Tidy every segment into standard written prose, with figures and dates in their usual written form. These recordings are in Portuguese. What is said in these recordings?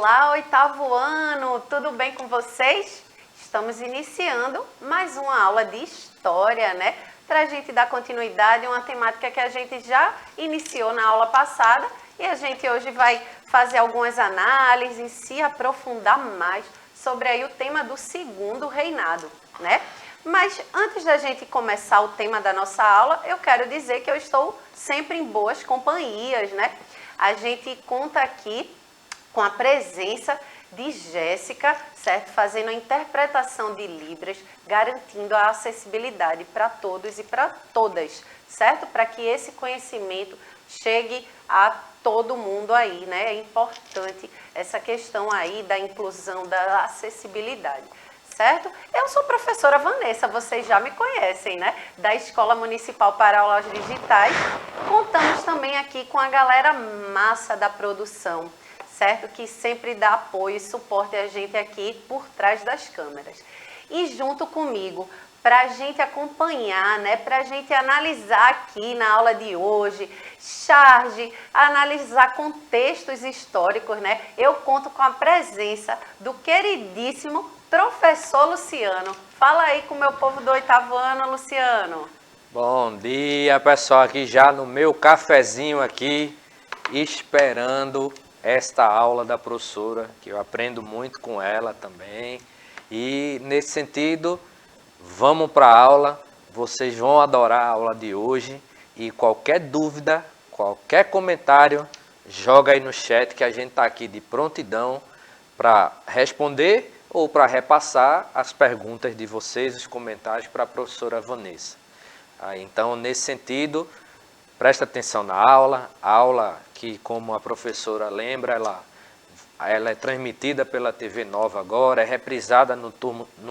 Olá, oitavo ano, tudo bem com vocês? Estamos iniciando mais uma aula de história, né? Para a gente dar continuidade a uma temática que a gente já iniciou na aula passada e a gente hoje vai fazer algumas análises, se aprofundar mais sobre aí o tema do segundo reinado, né? Mas antes da gente começar o tema da nossa aula, eu quero dizer que eu estou sempre em boas companhias, né? A gente conta aqui com a presença de Jéssica, certo? Fazendo a interpretação de Libras, garantindo a acessibilidade para todos e para todas, certo? Para que esse conhecimento chegue a todo mundo aí, né? É importante essa questão aí da inclusão, da acessibilidade, certo? Eu sou professora Vanessa, vocês já me conhecem, né? Da Escola Municipal para Aulas Digitais. Contamos também aqui com a galera massa da produção, certo? Que sempre dá apoio e suporte a gente aqui por trás das câmeras. E junto comigo, para a gente acompanhar, né? Para a gente analisar aqui na aula de hoje, charge, analisar contextos históricos, né? Eu conto com a presença do queridíssimo professor Luciano. Fala aí com o meu povo do oitavo ano, Luciano. Bom dia, pessoal, aqui já no meu cafezinho aqui, esperando esta aula da professora, que eu aprendo muito com ela também. E nesse sentido, vamos para a aula, vocês vão adorar a aula de hoje e qualquer dúvida, qualquer comentário, joga aí no chat que a gente está aqui de prontidão para responder ou para repassar as perguntas de vocês, os comentários para a professora Vanessa. Então, nesse sentido, presta atenção na aula que, como a professora lembra, ela é transmitida pela TV Nova agora, é reprisada no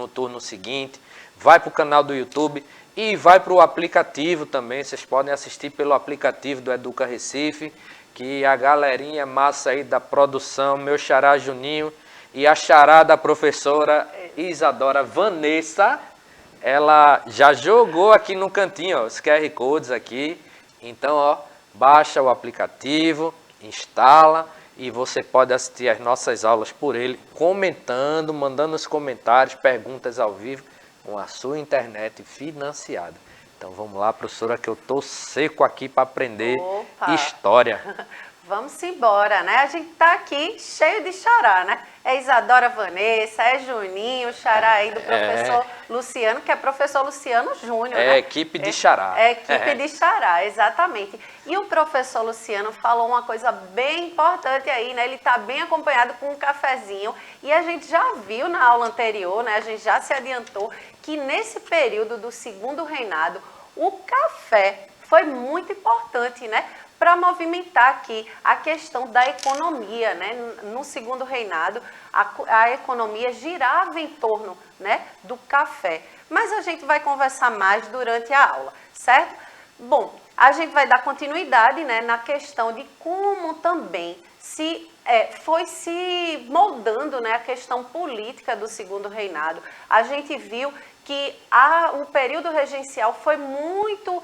turno seguinte, vai para o canal do YouTube e vai para o aplicativo também, vocês podem assistir pelo aplicativo do Educa Recife, que a galerinha massa aí da produção, meu xará Juninho e a xará da professora Isadora Vanessa, ela já jogou aqui no cantinho, ó, os QR Codes aqui. Então, ó, baixa o aplicativo, instala e você pode assistir as nossas aulas por ele, comentando, mandando os comentários, perguntas ao vivo, com a sua internet financiada. Então, vamos lá, professora, que eu tô seco aqui para aprender história. Vamos embora, né? A gente tá aqui cheio de xará, né? É Isadora Vanessa, é Juninho, xará aí do professor Luciano, que é professor Luciano Júnior, né? É equipe de xará. É equipe de xará, exatamente. E o professor Luciano falou uma coisa bem importante aí, né? Ele tá bem acompanhado com um cafezinho. E a gente já viu na aula anterior, né? A gente já se adiantou que nesse período do segundo reinado, o café foi muito importante, né? Para movimentar aqui a questão da economia, né? No segundo reinado, a economia girava em torno, né, do café. Mas a gente vai conversar mais durante a aula, certo? Bom, a gente vai dar continuidade, né, na questão de como também foi se moldando, né, a questão política do segundo reinado. A gente viu que o período regencial foi muito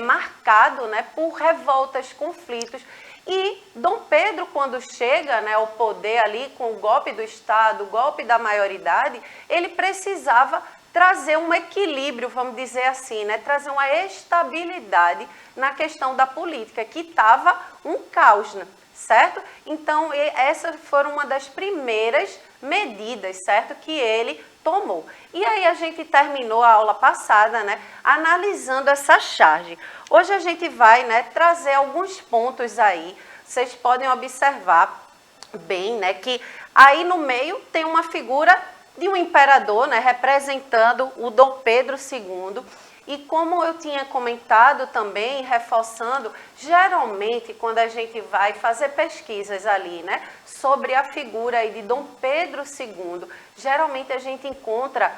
marcado, né, por revoltas, conflitos. E Dom Pedro, quando chega, né, ao poder ali com o golpe do Estado, o golpe da maioridade, ele precisava trazer um equilíbrio, vamos dizer assim, né, trazer uma estabilidade na questão da política, que estava um caos, né, certo? Então, essa foi uma das primeiras medidas, certo, que ele tomou. E aí a gente terminou a aula passada, né, analisando essa charge. Hoje a gente vai, né, trazer alguns pontos aí. Vocês podem observar bem, né, que aí no meio tem uma figura de um imperador, né, representando o Dom Pedro II. E como eu tinha comentado também, reforçando, geralmente quando a gente vai fazer pesquisas ali, né, sobre a figura aí de Dom Pedro II, geralmente a gente encontra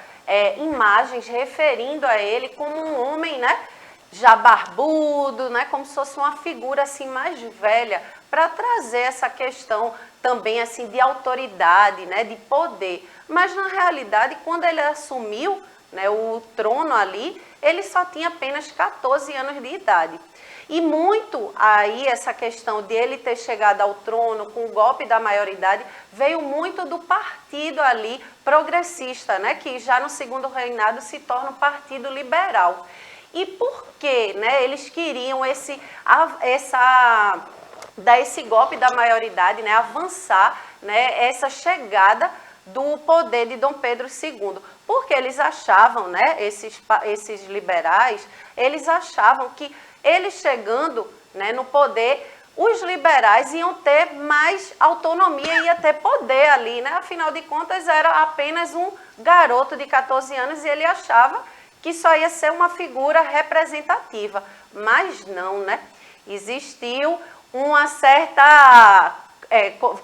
imagens referindo a ele como um homem, né, já barbudo, né, como se fosse uma figura assim mais velha, para trazer essa questão também assim de autoridade, né, de poder. Mas, na realidade, quando ele assumiu, né, o trono ali, ele só tinha apenas 14 anos de idade. E muito aí essa questão de ele ter chegado ao trono com o golpe da maioridade veio muito do partido ali progressista, né, que já no segundo reinado se torna um partido liberal. E por que, né, eles queriam dar esse golpe da maioridade, né, avançar, né, essa chegada do poder de Dom Pedro II? Porque eles achavam, né, esses liberais, eles achavam que eles chegando, né, no poder, os liberais iam ter mais autonomia, ia ter poder ali, né? Afinal de contas, era apenas um garoto de 14 anos e ele achava que só ia ser uma figura representativa. Mas não, né? Existiu uma certa...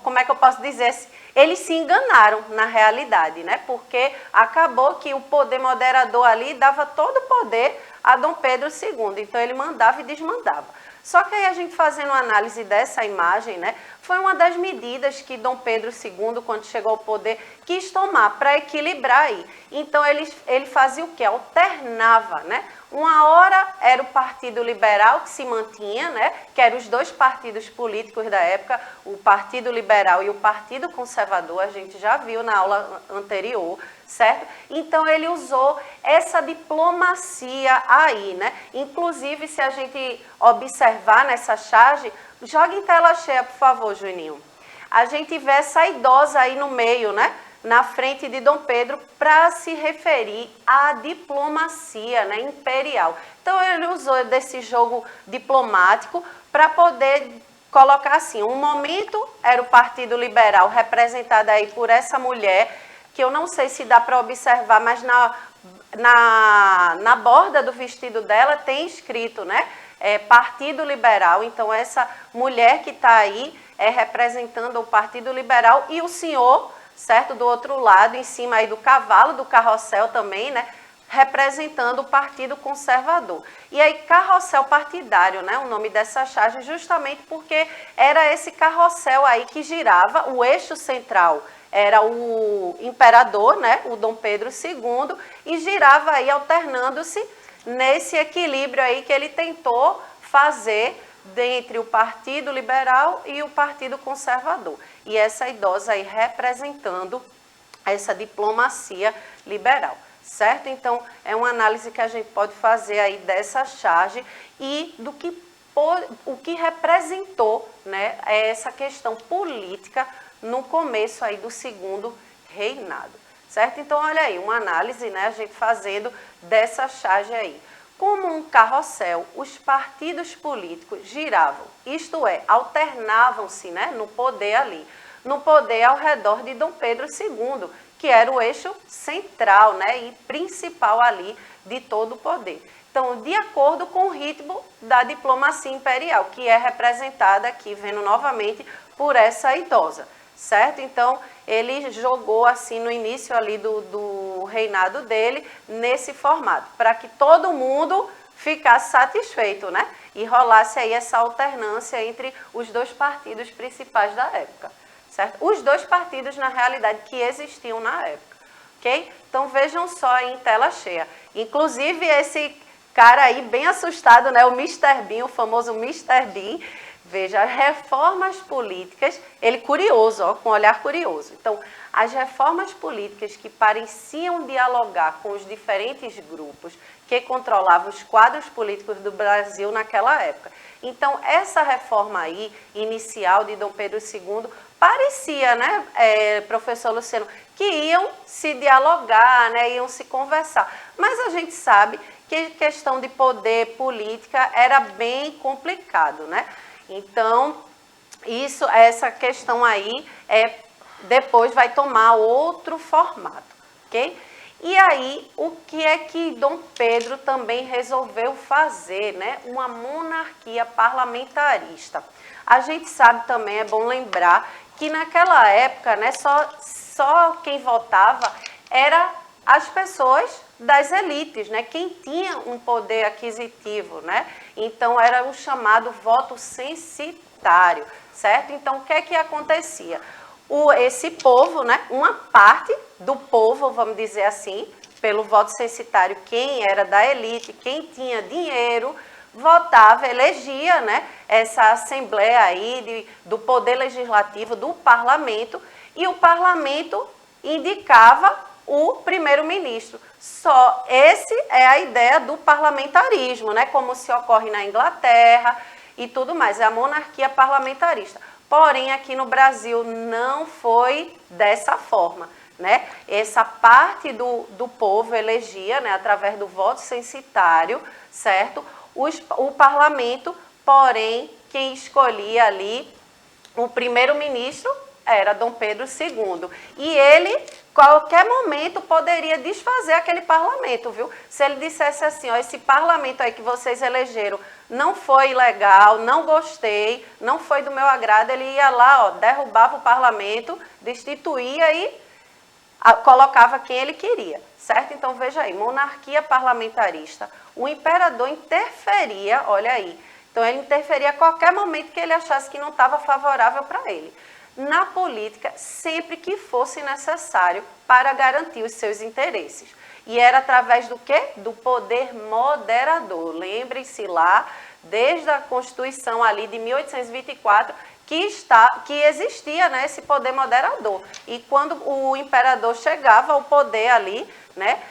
como é que eu posso dizer? Eles se enganaram na realidade, né? Porque acabou que o poder moderador ali dava todo o poder a Dom Pedro II. Então, ele mandava e desmandava. Só que aí a gente fazendo uma análise dessa imagem, né, foi uma das medidas que Dom Pedro II, quando chegou ao poder, quis tomar para equilibrar aí. Então, ele fazia o quê? Alternava, né? Uma hora era o Partido Liberal que se mantinha, né, que eram os dois partidos políticos da época, o Partido Liberal e o Partido Conservador, a gente já viu na aula anterior, certo? Então, ele usou essa diplomacia aí, né? Inclusive, se a gente observar nessa charge, joga em tela cheia, por favor, Juninho. A gente vê essa idosa aí no meio, né? Na frente de Dom Pedro, para se referir à diplomacia, né, imperial. Então, ele usou desse jogo diplomático para poder colocar assim, um momento era o Partido Liberal, representado aí por essa mulher, que eu não sei se dá para observar, mas na borda do vestido dela tem escrito, né, Partido Liberal. Então, essa mulher que está aí é representando o Partido Liberal e o senhor, certo, do outro lado, em cima aí do cavalo, do carrossel também, né, representando o Partido Conservador. E aí, carrossel partidário, né, o nome dessa charge, justamente porque era esse carrossel aí que girava, o eixo central era o imperador, né, o Dom Pedro II, e girava aí alternando-se nesse equilíbrio aí que ele tentou fazer dentre o Partido Liberal e o Partido Conservador. E essa idosa aí representando essa diplomacia liberal, certo? Então, é uma análise que a gente pode fazer aí dessa charge e do que o que representou, né, essa questão política no começo aí do segundo reinado, certo? Então, olha aí, uma análise, né, a gente fazendo dessa charge aí. Como um carrossel, os partidos políticos giravam, isto é, alternavam-se, né, no poder ali, no poder ao redor de Dom Pedro II, que era o eixo central, né, e principal ali de todo o poder. Então, de acordo com o ritmo da diplomacia imperial, que é representada aqui, vendo novamente, por essa idosa, certo? Então, ele jogou assim no início ali do reinado dele, nesse formato, para que todo mundo ficasse satisfeito, né? E rolasse aí essa alternância entre os dois partidos principais da época, certo? Os dois partidos, na realidade, que existiam na época, ok? Então, vejam só aí em tela cheia. Inclusive, esse cara aí bem assustado, né? O Mr. Bean, o famoso Mr. Bean. Veja, as reformas políticas, ele curioso, ó, com um olhar curioso. Então, as reformas políticas que pareciam dialogar com os diferentes grupos que controlavam os quadros políticos do Brasil naquela época. Então, essa reforma aí, inicial de Dom Pedro II, parecia, né, professor Luciano, que iam se dialogar, né, iam se conversar. Mas a gente sabe que questão de poder política era bem complicado, né? Então, essa questão aí depois vai tomar outro formato, ok? E aí, o que é que Dom Pedro também resolveu fazer, né? Uma monarquia parlamentarista. A gente sabe também, é bom lembrar, que naquela época, né, só quem votava era as pessoas das elites, né? Quem tinha um poder aquisitivo, né? Então, era o chamado voto censitário, certo? Então, o que é que acontecia? esse povo, né, uma parte do povo, vamos dizer assim, pelo voto censitário, quem era da elite, quem tinha dinheiro, votava, elegia, né, essa assembleia aí do poder legislativo, do parlamento, e o parlamento indicava o primeiro-ministro. Só esse é a ideia do parlamentarismo, né, como se ocorre na Inglaterra e tudo mais, é a monarquia parlamentarista. Porém, aqui no Brasil não foi dessa forma, né? Essa parte do povo elegia, né, através do voto censitário, certo? O parlamento, porém, quem escolhia ali o primeiro-ministro era Dom Pedro II. E ele, qualquer momento, poderia desfazer aquele parlamento, viu? Se ele dissesse assim, ó, esse parlamento aí que vocês elegeram não foi legal, não gostei, não foi do meu agrado, ele ia lá, ó, derrubava o parlamento, destituía e colocava quem ele queria, certo? Então, veja aí, monarquia parlamentarista, o imperador interferia, olha aí, então ele interferia a qualquer momento que ele achasse que não estava favorável para ele. Na política, sempre que fosse necessário para garantir os seus interesses. E era através do quê? Do poder moderador. Lembrem-se lá, desde a Constituição ali de 1824, que existia, né, esse poder moderador. E quando o imperador chegava ao poder ali, né,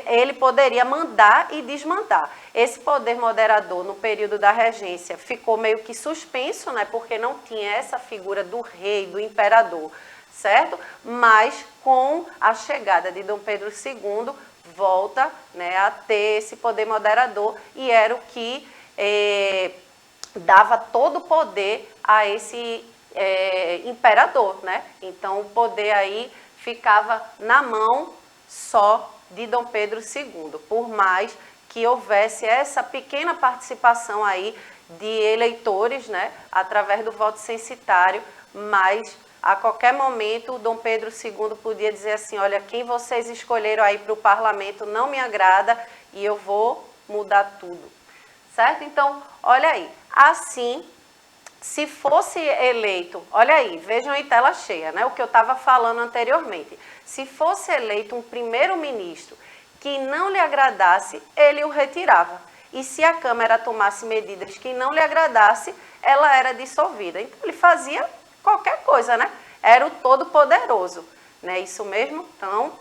ele poderia mandar e desmandar. Esse poder moderador, no período da regência, ficou meio que suspenso, né, porque não tinha essa figura do rei, do imperador, certo? Mas com a chegada de Dom Pedro II, volta, né, a ter esse poder moderador e era o que dava todo o poder a esse imperador, né? Então o poder aí ficava na mão só de Dom Pedro II, por mais que houvesse essa pequena participação aí de eleitores, né, através do voto censitário, mas a qualquer momento o Dom Pedro II podia dizer assim, olha, quem vocês escolheram aí para o parlamento não me agrada e eu vou mudar tudo, certo? Então, olha aí, assim, se fosse eleito, olha aí, vejam em tela cheia, né, o que eu estava falando anteriormente, se fosse eleito um primeiro-ministro que não lhe agradasse, ele o retirava. E se a Câmara tomasse medidas que não lhe agradasse, ela era dissolvida. Então, ele fazia qualquer coisa, né? Era o todo-poderoso, né? Isso mesmo? Então,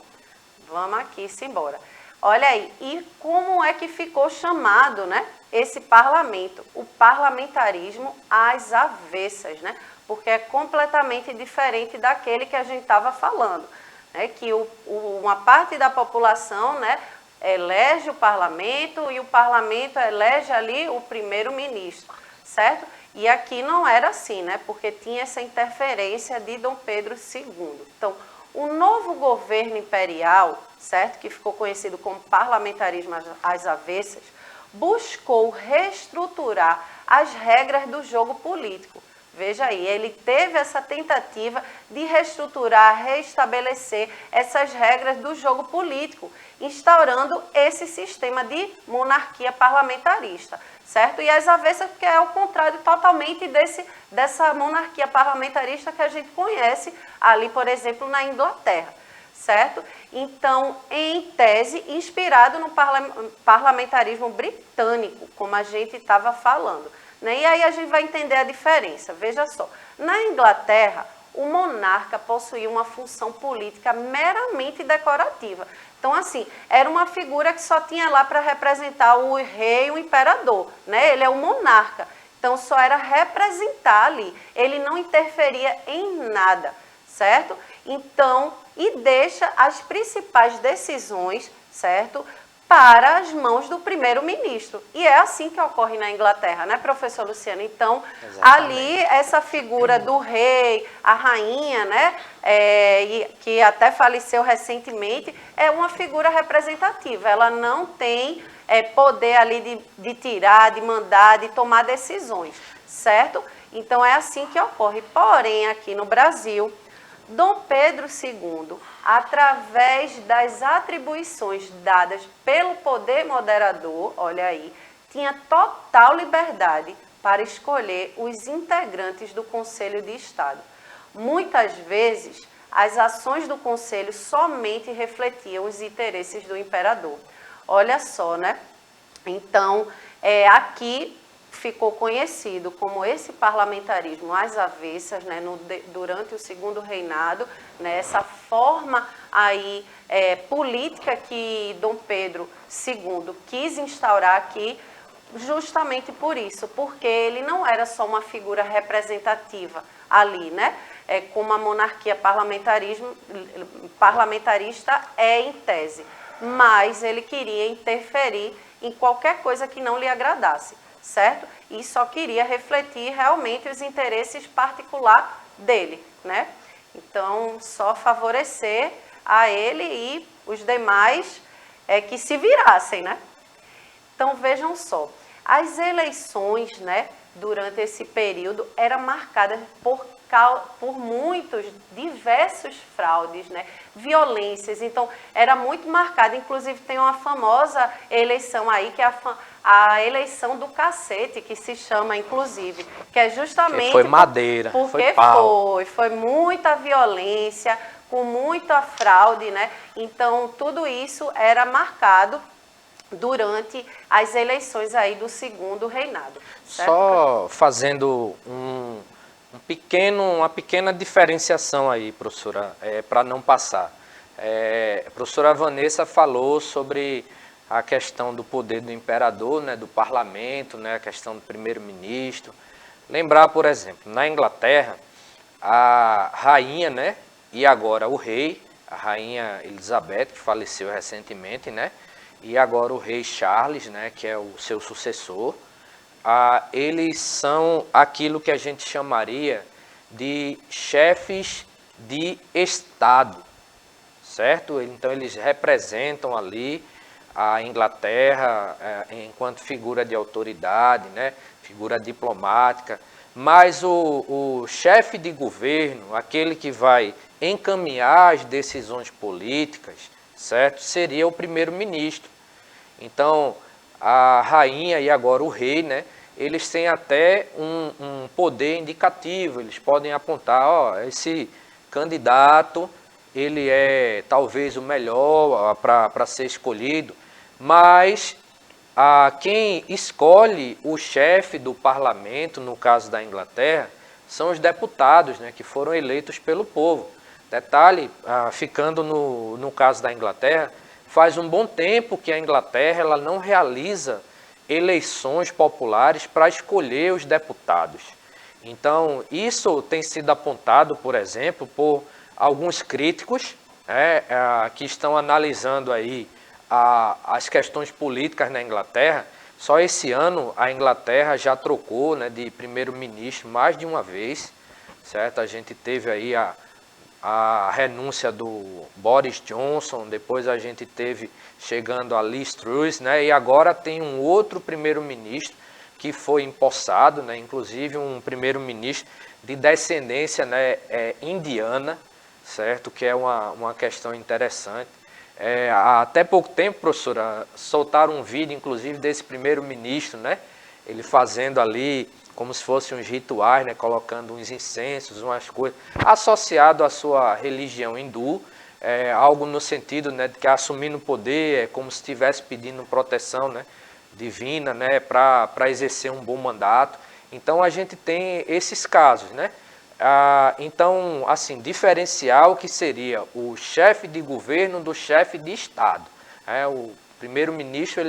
vamos aqui, embora. Olha aí, e como é que ficou chamado, né, esse parlamento? O parlamentarismo às avessas, né? Porque é completamente diferente daquele que a gente estava falando, né? Que uma parte da população, né, elege o parlamento e o parlamento elege ali o primeiro-ministro, certo? E aqui não era assim, né? Porque tinha essa interferência de Dom Pedro II. Então, o novo governo imperial, certo? Que ficou conhecido como parlamentarismo às avessas, buscou reestruturar as regras do jogo político. Veja aí, ele teve essa tentativa de reestruturar, restabelecer essas regras do jogo político, instaurando esse sistema de monarquia parlamentarista, certo? E as avessas, que é o contrário totalmente dessa monarquia parlamentarista que a gente conhece ali, por exemplo, na Inglaterra, certo? Então, em tese, inspirado no parlamentarismo britânico, como a gente estava falando, né? E aí a gente vai entender a diferença. Veja só, na Inglaterra, o monarca possuía uma função política meramente decorativa. Então, assim, era uma figura que só tinha lá para representar o rei, o imperador, né? Ele é o monarca, então só era representar ali, ele não interferia em nada, certo? Então, e deixa as principais decisões, certo, para as mãos do primeiro-ministro. E é assim que ocorre na Inglaterra, né, professor Luciano? Então, ali, essa figura do rei, a rainha, né, que até faleceu recentemente, é uma figura representativa. Ela não tem poder ali de tirar, de mandar, de tomar decisões, certo? Então, é assim que ocorre. Porém, aqui no Brasil, Dom Pedro II, através das atribuições dadas pelo poder moderador, olha aí, tinha total liberdade para escolher os integrantes do Conselho de Estado. muitas vezes as ações do conselho somente refletiam os interesses do imperador. Olha só, né? Então, aqui ficou conhecido como esse parlamentarismo às avessas, né, durante o segundo reinado, né, essa forma aí política que Dom Pedro II quis instaurar aqui, justamente por isso, porque ele não era só uma figura representativa ali, né, como a monarquia parlamentarista em tese, mas ele queria interferir em qualquer coisa que não lhe agradasse, certo? E só queria refletir realmente os interesses particulares dele, né? Então, só favorecer a ele e os demais que se virassem, né? Então, vejam só, as eleições, né, durante esse período eram marcadas por muitos, diversos fraudes, né, violências, então era muito marcada, inclusive tem uma famosa eleição aí, que é a eleição do cacete, que se chama, inclusive, que é justamente... Que foi madeira, porque foi pau. Foi muita violência, com muita fraude, né, então tudo isso era marcado durante as eleições aí do segundo reinado. Certo? Só fazendo uma pequena diferenciação aí, professora, para não passar. A professora Vanessa falou sobre a questão do poder do imperador, né, do parlamento, né, a questão do primeiro-ministro. Lembrar, por exemplo, na Inglaterra, a rainha, né, e agora o rei, a rainha Elizabeth, que faleceu recentemente, né, e agora o rei Charles, né, que é o seu sucessor, eles são aquilo que a gente chamaria de chefes de Estado, certo? Então eles representam ali a Inglaterra enquanto figura de autoridade, né, figura diplomática, mas o chefe de governo, aquele que vai encaminhar as decisões políticas, certo? Seria o primeiro-ministro. Então, a rainha e agora o rei, né, eles têm até um poder indicativo, eles podem apontar, ó, esse candidato, ele é talvez o melhor para ser escolhido, mas quem escolhe o chefe do parlamento, no caso da Inglaterra, são os deputados, né, que foram eleitos pelo povo. Detalhe, ficando no caso da Inglaterra, faz um bom tempo que a Inglaterra ela não realiza eleições populares para escolher os deputados. Então, isso tem sido apontado, por exemplo, por alguns críticos que estão analisando aí as questões políticas na Inglaterra. Só esse ano a Inglaterra já trocou, né, de primeiro-ministro mais de uma vez, certo? A gente teve aí a renúncia do Boris Johnson, depois a gente teve chegando a Liz Truss, né, e agora tem um outro primeiro-ministro que foi empossado, né, inclusive um primeiro-ministro de descendência, né, indiana, certo, que é uma questão interessante. Até pouco tempo, professora, soltaram um vídeo, inclusive, desse primeiro-ministro, né, ele fazendo ali como se fossem uns rituais, né, colocando uns incensos, umas coisas, associado à sua religião hindu, algo no sentido, né, de que assumindo o poder é como se estivesse pedindo proteção, né, divina, né, para exercer um bom mandato. Então a gente tem esses casos, né? Então, assim, diferenciar o que seria o chefe de governo do chefe de Estado. O primeiro-ministro,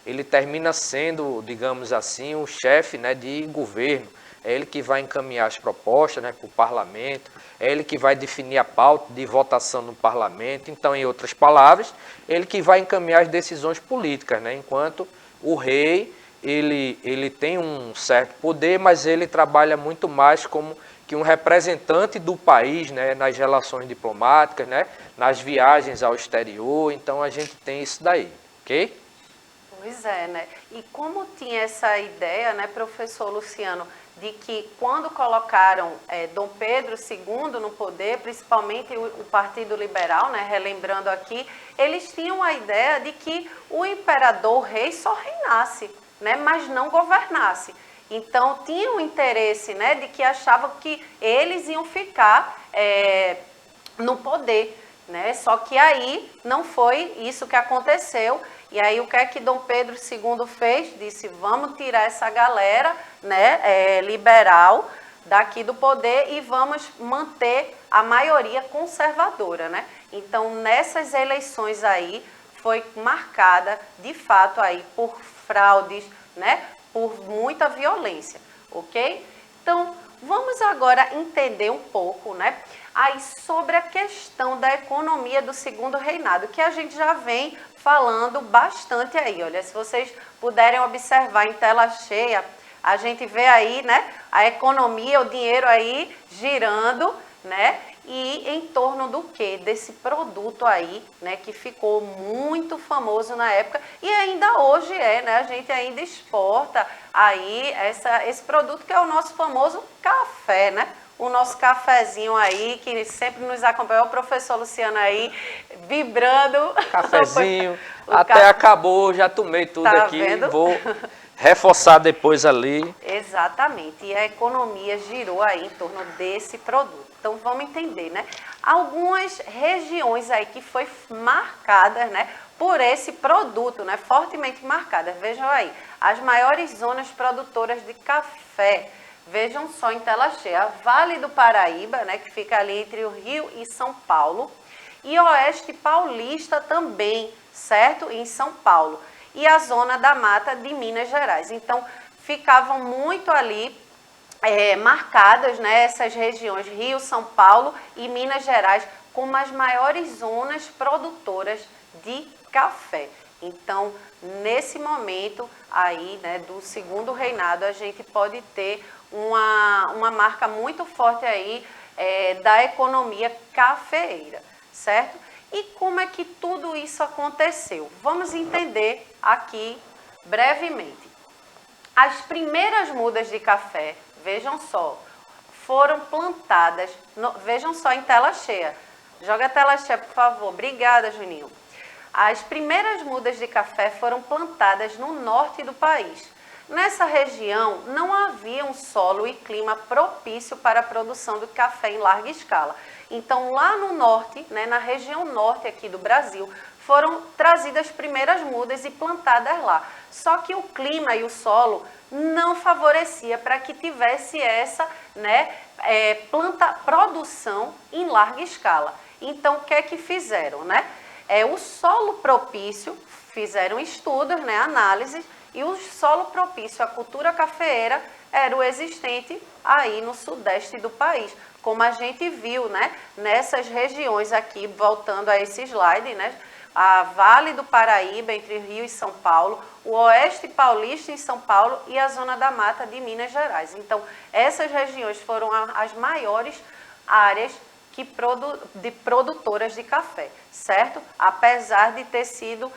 ele termina sendo, digamos assim, o chefe, né, de governo. É ele que vai encaminhar as propostas, né, para o parlamento, é ele que vai definir a pauta de votação no parlamento. Então, em outras palavras, ele que vai encaminhar as decisões políticas, né, enquanto o rei, ele tem um certo poder, mas ele trabalha muito mais como que um representante do país, né, nas relações diplomáticas, né, nas viagens ao exterior. Então, a gente tem isso daí, ok? Pois é, né? E como tinha essa ideia, né, professor Luciano, de que quando colocaram Dom Pedro II no poder, principalmente o Partido Liberal, né, relembrando aqui, eles tinham a ideia de que o imperador rei só reinasse, né, mas não governasse. Então, tinha um interesse, né, de que achavam que eles iam ficar no poder, né? Só que aí não foi isso que aconteceu. E aí o que é que Dom Pedro II fez? Disse, vamos tirar essa galera, né, liberal daqui do poder e vamos manter a maioria conservadora, né? Então, nessas eleições aí, foi marcada, de fato, aí por fraudes, né? Por muita violência, ok? Então, vamos agora entender um pouco, né? Aí sobre a questão da economia do segundo reinado, que a gente já vem falando bastante aí. Olha, se vocês puderem observar em tela cheia, a gente vê aí, né, a economia, o dinheiro aí girando, né, e em torno do quê? Desse produto aí, né, que ficou muito famoso na época e ainda hoje né, a gente ainda exporta aí esse produto que é o nosso famoso café, né? O nosso cafezinho aí, que sempre nos acompanha, o professor Luciano aí, vibrando. Cafezinho, até acabou, já tomei tudo tá aqui, vendo? vou reforçar depois ali. Exatamente, e a economia girou aí em torno desse produto. Então vamos entender, né? Algumas regiões aí que foi marcadas, né, por esse produto, né, fortemente marcadas. Vejam aí, as maiores zonas produtoras de café. Vejam só em tela cheia, Vale do Paraíba, né, que fica ali entre o Rio e São Paulo, e Oeste Paulista também, certo? Em São Paulo. E a Zona da Mata de Minas Gerais. Então, ficavam muito ali marcadas, né, essas regiões, Rio, São Paulo e Minas Gerais, como as maiores zonas produtoras de café. Então, nesse momento aí, né, do segundo reinado, a gente pode ter uma marca muito forte aí da economia cafeeira, certo? E como é que tudo isso aconteceu? Vamos entender aqui brevemente. As primeiras mudas de café, vejam só, foram plantadas, vejam só em tela cheia. Joga a tela cheia, por favor. Obrigada, Juninho. As primeiras mudas de café foram plantadas no norte do país. Nessa região não havia um solo e clima propício para a produção do café em larga escala. Então, lá no norte, né, na região norte aqui do Brasil, foram trazidas as primeiras mudas e plantadas lá. Só que o clima e o solo não favorecia para que tivesse essa, né, produção em larga escala. Então, o que é que fizeram, né? O solo propício, fizeram estudos, né, análises, e o solo propício à cultura cafeeira era o existente aí no sudeste do país. Como a gente viu, né, nessas regiões aqui, voltando a esse slide, né, a Vale do Paraíba, entre Rio e São Paulo, o Oeste Paulista em São Paulo e a Zona da Mata de Minas Gerais. Então, essas regiões foram as maiores áreas de produtoras de café, certo? Apesar de ter sido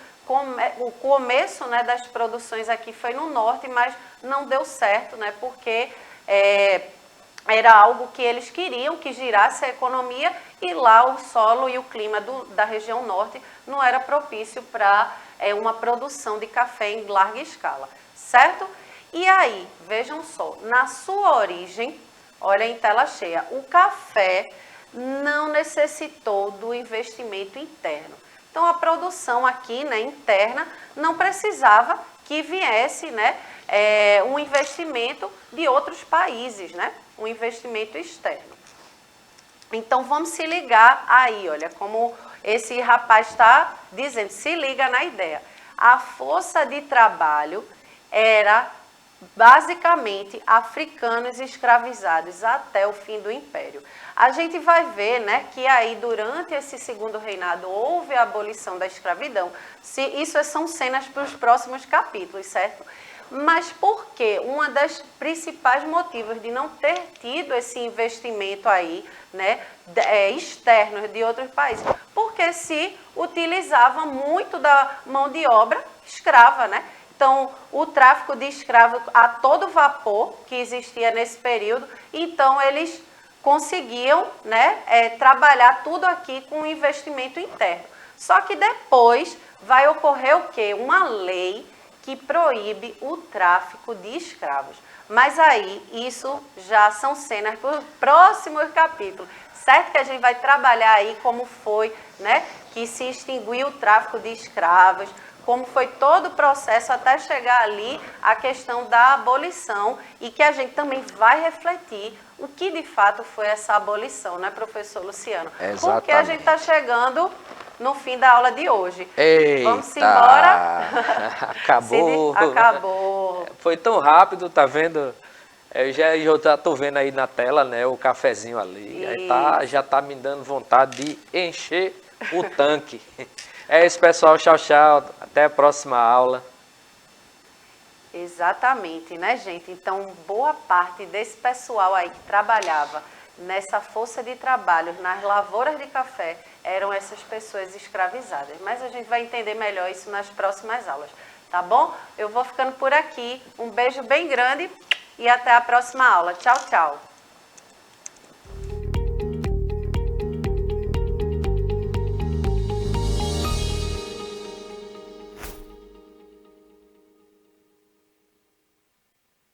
o começo, né, das produções aqui foi no norte, mas não deu certo, né, porque era algo que eles queriam que girasse a economia e lá o solo e o clima da região norte não era propício para uma produção de café em larga escala, certo? E aí, vejam só, na sua origem, olha em tela cheia, o café não necessitou do investimento interno. Então, a produção aqui, né, interna não precisava que viesse, né, um investimento de outros países, né, um investimento externo. Então, vamos se ligar aí, olha, como esse rapaz está dizendo, se liga na ideia. A força de trabalho era basicamente africanos escravizados até o fim do Império. A gente vai ver, né, que aí durante esse segundo reinado houve a abolição da escravidão. Isso são cenas para os próximos capítulos, certo? Mas por que? Um dos principais motivos de não ter tido esse investimento aí, né, externo de outros países, porque se utilizava muito da mão de obra escrava, né? Então, o tráfico de escravos a todo vapor que existia nesse período, então eles conseguiam, né, trabalhar tudo aqui com investimento interno. Só que depois vai ocorrer o quê? Uma lei que proíbe o tráfico de escravos. Mas aí, isso já são cenas para o próximo capítulo. Certo que a gente vai trabalhar aí como foi, né, que se extinguiu o tráfico de escravos, como foi todo o processo até chegar ali a questão da abolição e que a gente também vai refletir o que de fato foi essa abolição, né, professor Luciano? Exatamente. Porque a gente está chegando no fim da aula de hoje. Eita, vamos embora. Acabou. Acabou. Foi tão rápido, tá vendo? Eu já tô vendo aí na tela, né, o cafezinho ali. Aí já tá me dando vontade de encher o tanque. É isso, pessoal. Tchau, tchau. Até a próxima aula. Exatamente, né, gente? Então, boa parte desse pessoal aí que trabalhava nessa força de trabalho, nas lavouras de café, eram essas pessoas escravizadas. Mas a gente vai entender melhor isso nas próximas aulas, tá bom? Eu vou ficando por aqui. Um beijo bem grande e até a próxima aula. Tchau, tchau.